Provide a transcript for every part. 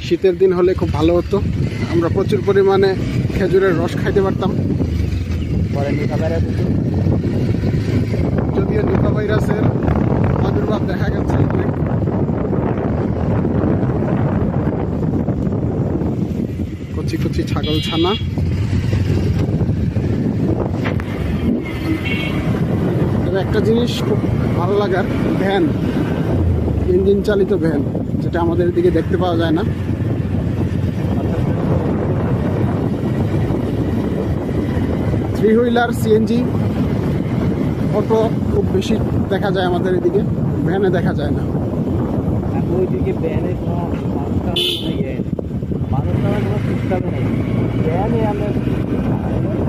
শীতের দিন হলে খুব ভালো হতো, আমরা প্রচুর পরিমাণে খেজুরের রস খাইতে পারতাম। যদিও নিপা ভাইরাসের প্রাদুর্ভাব দেখা গেছে অনেক। কচি কচি ছাগল ছানা। তবে একটা জিনিস খুব ভালো লাগার, ভ্যান, ইঞ্জিন চালিত ভ্যান, যেটা আমাদের দিকে দেখতে পাওয়া যায় না। থ্রি হুইলার, সিএনজি, অটো খুব বেশি দেখা যায় আমাদের এদিকে, ভ্যানে দেখা যায় না। ওইদিকে ভ্যানে কোনো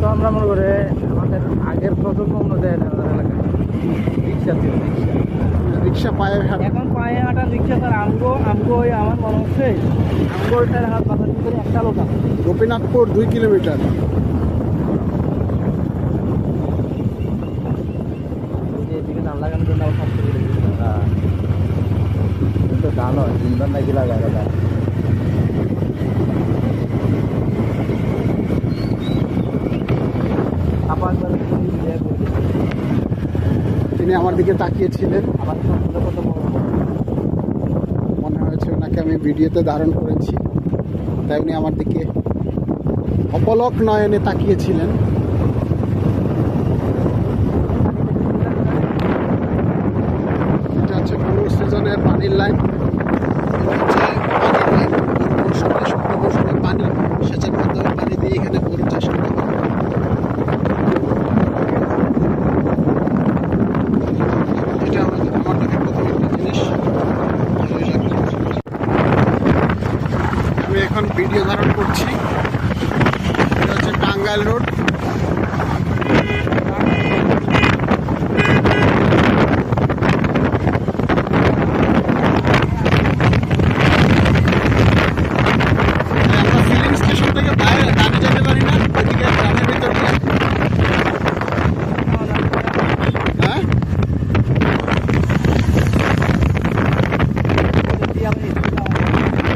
তো আমরা মনে করে আমাদের আগের প্রজন্ম অনুযায়ী আমাদের এলাকায় রিক্সা ছিল, রিক্সা পায়ে এখন পায়ে হাঁটা রিক্সা। তার আমগো ওই আমার মনে হচ্ছে আমগোটার হাত বাজার করে একটা লোক আছে। গোপীনাথপুর 2 কিলোমিটার। এদিকে নাম লাগানোর জন্য সব তো জানো দিনবার নাকি লাগায় তিনি আমার দিকে তাকিয়েছিলেন, আমার কত মনে হয়েছে ওনাকে আমি ভিডিওতে ধারণ করেছি, তাই উনি আমার দিকে অপলক নয়নে তাকিয়েছিলেন। এটা হচ্ছে গরুর সিজনের পানির লাইন, শুকনো মৌসুমে পানি সেচের মাধ্যমে পানি দিয়ে এখানে গরু চাষ করা হয়। এটা আমার কাছে প্রথম একটা জিনিস ভালোই লাগলো। আমি এখন ভিডিও ধারণ করছি। এটা হচ্ছে টাঙ্গাইল রোড। আমরা ফিলিং স্টেশন থেকে বাইরে গাড়ি যেতে পারি না, ওইদিকে গ্রামের ভিতর দিয়ে। হ্যাঁ,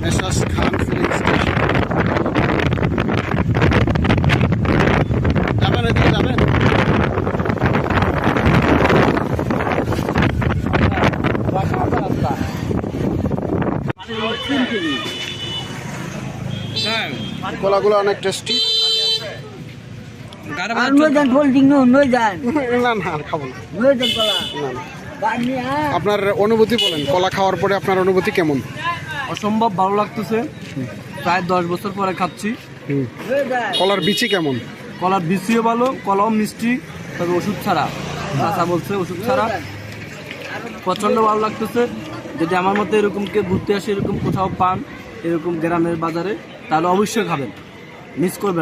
মেসার্স খান ফিলিং স্টেশন। যাবেন এদিকে যাবেন? কলাগুলো অনেক টেস্টি। না না, আর খাবো না। না না। আপনার অনুভূতি বলেন, কলা খাওয়ার পরে আপনার অনুভূতি কেমন? অসম্ভব ভালো লাগতেছে। প্রায় 10 বছর পরে খাচ্ছি। কলার বিচি কেমন? কলার বিচিও ভালো, কলাও মিষ্টি, তবে ওষুধ ছাড়া। চাচা বলছে ওষুধ ছাড়া। প্রচণ্ড ভালো লাগতেছে। যদি আমার মতো এরকম কেউ ঘুরতে আসে, এরকম কোথাও পান এরকম গ্রামের বাজারে, তাহলে অবশ্যই খাবেন, মিস করবেন।